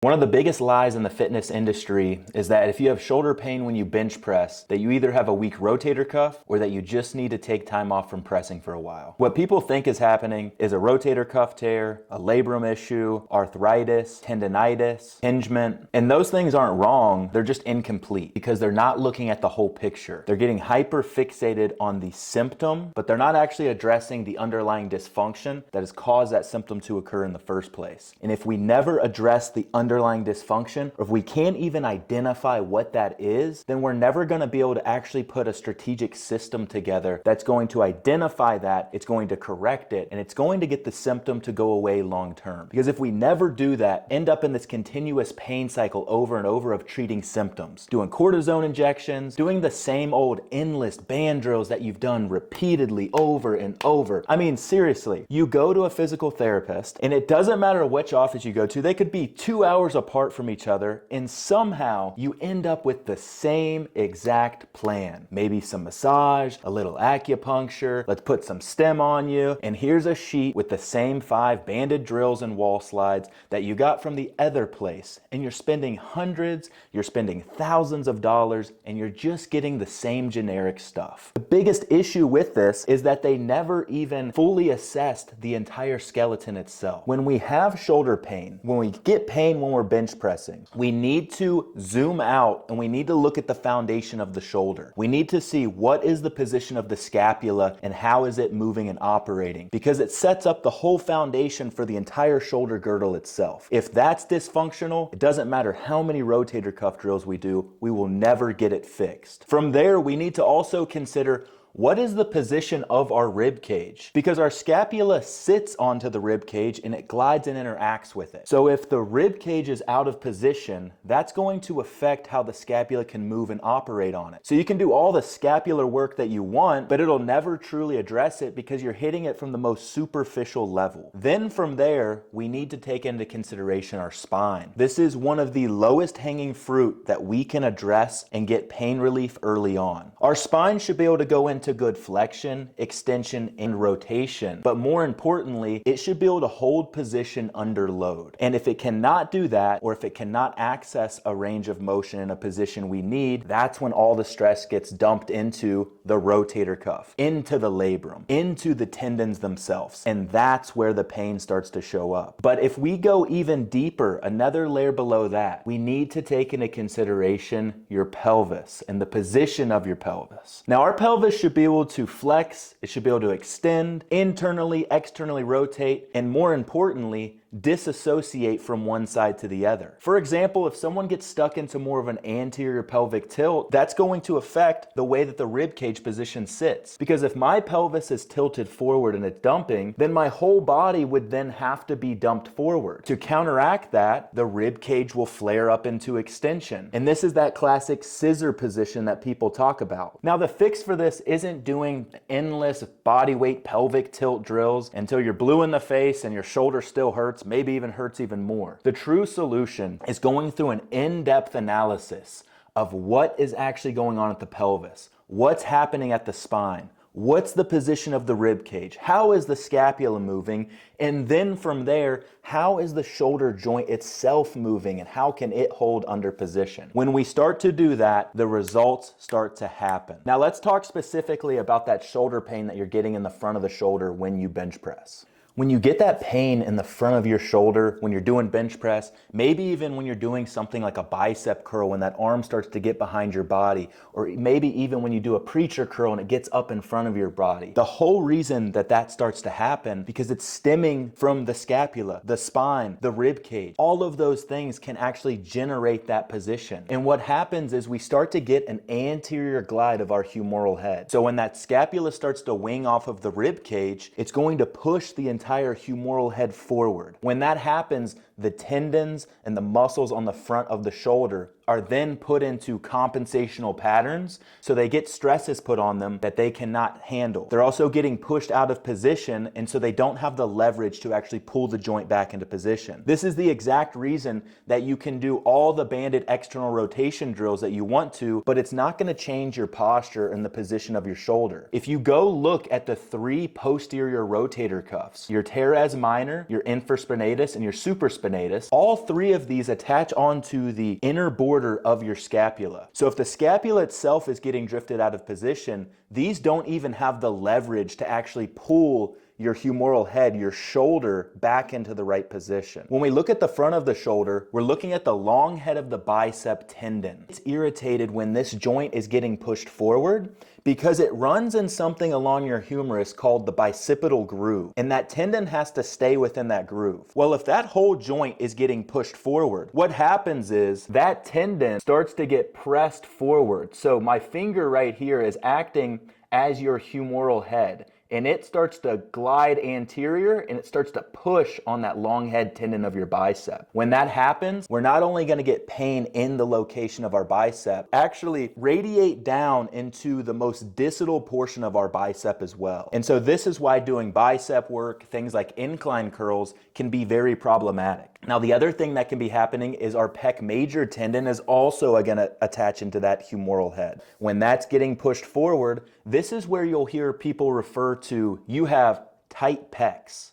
One of the biggest lies in the fitness industry is that if you have shoulder pain when you bench press, that you either have a weak rotator cuff or that you just need to take time off from pressing for a while. What people think is happening is a rotator cuff tear, a labrum issue, arthritis, tendonitis, impingement, and those things aren't wrong, they're just incomplete because they're not looking at the whole picture. They're getting hyper fixated on the symptom, but they're not actually addressing the underlying dysfunction that has caused that symptom to occur in the first place. And if we never address the underlying dysfunction, or if we can't even identify what that is, then we're never going to be able to actually put a strategic system together that's going to identify that, it's going to correct it, and it's going to get the symptom to go away long term. Because if we never do that, end up in this continuous pain cycle over and over of treating symptoms, doing cortisone injections, doing the same old endless band drills that you've done repeatedly over and over. I mean, seriously, you go to a physical therapist, and it doesn't matter which office you go to, they could be 2 hours apart from each other, and somehow you end up with the same exact plan. Maybe some massage, a little acupuncture, let's put some stem on you, and here's a sheet with the same 5 banded drills and wall slides that you got from the other place, and you're spending hundreds, you're spending thousands of dollars, and you're just getting the same generic stuff. The biggest issue with this is that they never even fully assessed the entire skeleton itself. When we have shoulder pain, when we get pain when we're bench pressing, we need to zoom out and we need to look at the foundation of the shoulder. We need to see what is the position of the scapula and how is it moving and operating, because it sets up the whole foundation for the entire shoulder girdle itself. If that's dysfunctional, it doesn't matter how many rotator cuff drills we do, we will never get it fixed. From there, we need to also consider what is the position of our rib cage? Because our scapula sits onto the rib cage and it glides and interacts with it. So if the rib cage is out of position, that's going to affect how the scapula can move and operate on it. So you can do all the scapular work that you want, but it'll never truly address it because you're hitting it from the most superficial level. Then from there, we need to take into consideration our spine. This is one of the lowest hanging fruit that we can address and get pain relief early on. Our spine should be able to go into good flexion, extension, and rotation. But more importantly, it should be able to hold position under load. And if it cannot do that, or if it cannot access a range of motion in a position we need, that's when all the stress gets dumped into the rotator cuff, into the labrum, into the tendons themselves. And that's where the pain starts to show up. But if we go even deeper, another layer below that, we need to take into consideration your pelvis and the position of your pelvis. Now, our pelvis should be able to flex, it should be able to extend, internally, externally rotate, and more importantly, disassociate from one side to the other. For example, if someone gets stuck into more of an anterior pelvic tilt, that's going to affect the way that the rib cage position sits. Because if my pelvis is tilted forward and it's dumping, then my whole body would then have to be dumped forward. To counteract that, the rib cage will flare up into extension. And this is that classic scissor position that people talk about. Now, the fix for this isn't doing endless body weight pelvic tilt drills until you're blue in the face and your shoulder still hurts, maybe even hurts even more. The true solution is going through an in-depth analysis of what is actually going on at the pelvis, what's happening at the spine, what's the position of the rib cage, how is the scapula moving, and then from there, how is the shoulder joint itself moving and how can it hold under position? When we start to do that, the results start to happen. Now let's talk specifically about that shoulder pain that you're getting in the front of the shoulder when you bench press. When you get that pain in the front of your shoulder, when you're doing bench press, maybe even when you're doing something like a bicep curl, when that arm starts to get behind your body, or maybe even when you do a preacher curl and it gets up in front of your body. The whole reason that that starts to happen, because it's stemming from the scapula, the spine, the rib cage. All of those things can actually generate that position. And what happens is we start to get an anterior glide of our humeral head. So when that scapula starts to wing off of the rib cage, it's going to push the entire humeral head forward. When that happens, the tendons and the muscles on the front of the shoulder are then put into compensational patterns, so they get stresses put on them that they cannot handle. They're also getting pushed out of position, and so they don't have the leverage to actually pull the joint back into position. This is the exact reason that you can do all the banded external rotation drills that you want to, but it's not gonna change your posture and the position of your shoulder. If you go look at the 3 posterior rotator cuffs, your teres minor, your infraspinatus, and your supraspinatus, spinatus. All three of these attach onto the inner border of your scapula. So if the scapula itself is getting drifted out of position, these don't even have the leverage to actually pull your humeral head, your shoulder, back into the right position. When we look at the front of the shoulder, we're looking at the long head of the bicep tendon. It's irritated when this joint is getting pushed forward because it runs in something along your humerus called the bicipital groove, and that tendon has to stay within that groove. Well, if that whole joint is getting pushed forward, what happens is that tendon starts to get pressed forward. So my finger right here is acting as your humeral head, and it starts to glide anterior and it starts to push on that long head tendon of your bicep. When that happens, we're not only gonna get pain in the location of our bicep, actually radiate down into the most distal portion of our bicep as well. And so this is why doing bicep work, things like incline curls, can be very problematic. Now, the other thing that can be happening is our pec major tendon is also gonna attach into that humeral head. When that's getting pushed forward, this is where you'll hear people refer to, you have tight pecs.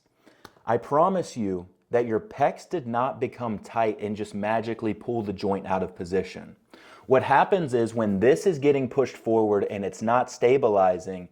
I promise you that your pecs did not become tight and just magically pull the joint out of position. What happens is when this is getting pushed forward and it's not stabilizing,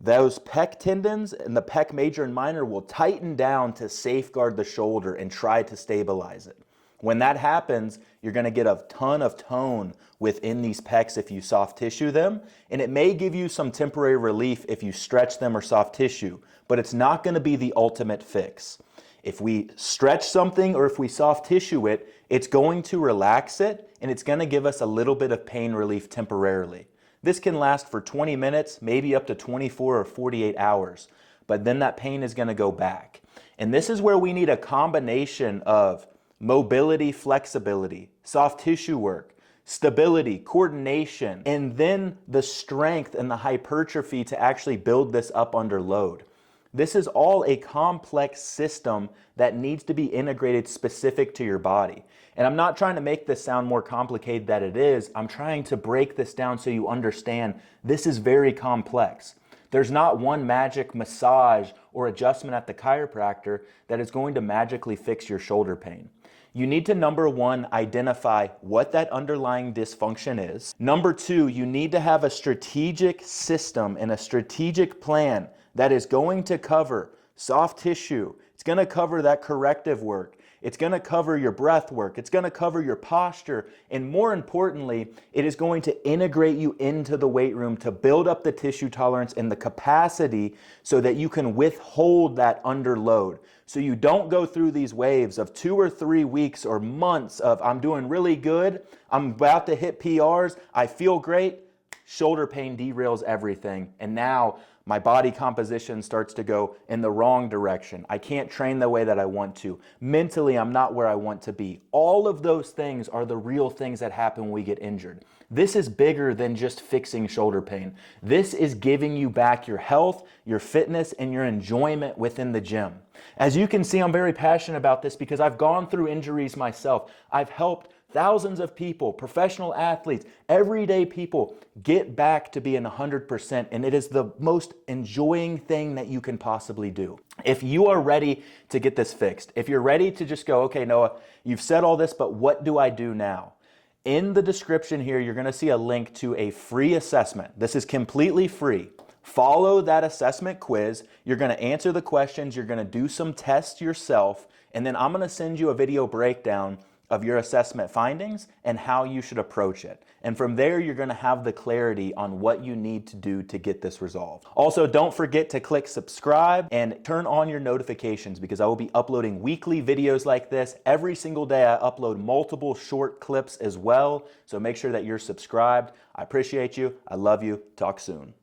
those pec tendons and the pec major and minor will tighten down to safeguard the shoulder and try to stabilize it. When that happens, you're going to get a ton of tone within these pecs if you soft tissue them, and it may give you some temporary relief if you stretch them or soft tissue, but it's not going to be the ultimate fix. If we stretch something or if we soft tissue it, it's going to relax it and it's going to give us a little bit of pain relief temporarily. This can last for 20 minutes, maybe up to 24 or 48 hours, but then that pain is going to go back. And this is where we need a combination of mobility, flexibility, soft tissue work, stability, coordination, and then the strength and the hypertrophy to actually build this up under load. This is all a complex system that needs to be integrated specific to your body. And I'm not trying to make this sound more complicated than it is. I'm trying to break this down so you understand this is very complex. There's not one magic massage or adjustment at the chiropractor that is going to magically fix your shoulder pain. You need to, number one, identify what that underlying dysfunction is. Number two, you need to have a strategic system and a strategic plan that is going to cover soft tissue. It's going to cover that corrective work. It's going to cover your breath work. It's going to cover your posture. And more importantly, it is going to integrate you into the weight room to build up the tissue tolerance and the capacity so that you can withhold that under load. So you don't go through these waves of 2 or 3 weeks or months of I'm doing really good, I'm about to hit PRs, I feel great, shoulder pain derails everything. And now my body composition starts to go in the wrong direction. I can't train the way that I want to. Mentally, I'm not where I want to be. All of those things are the real things that happen when we get injured. This is bigger than just fixing shoulder pain. This is giving you back your health, your fitness, and your enjoyment within the gym. As you can see, I'm very passionate about this because I've gone through injuries myself. I've helped thousands of people, professional athletes, everyday people get back to being 100%, and it is the most enjoying thing that you can possibly do. If you are ready to get this fixed, if you're ready to just go, okay, Noah, you've said all this, but what do I do now? In the description here, you're going to see a link to a free assessment. This is completely free. Follow that assessment quiz. You're going to answer the questions. You're going to do some tests yourself, and then I'm going to send you a video breakdown of your assessment findings and how you should approach it. And from there, you're going to have the clarity on what you need to do to get this resolved. Also, don't forget to click subscribe and turn on your notifications because I will be uploading weekly videos like this. Every single day, I upload multiple short clips as well. So make sure that you're subscribed. I appreciate you. I love you. Talk soon.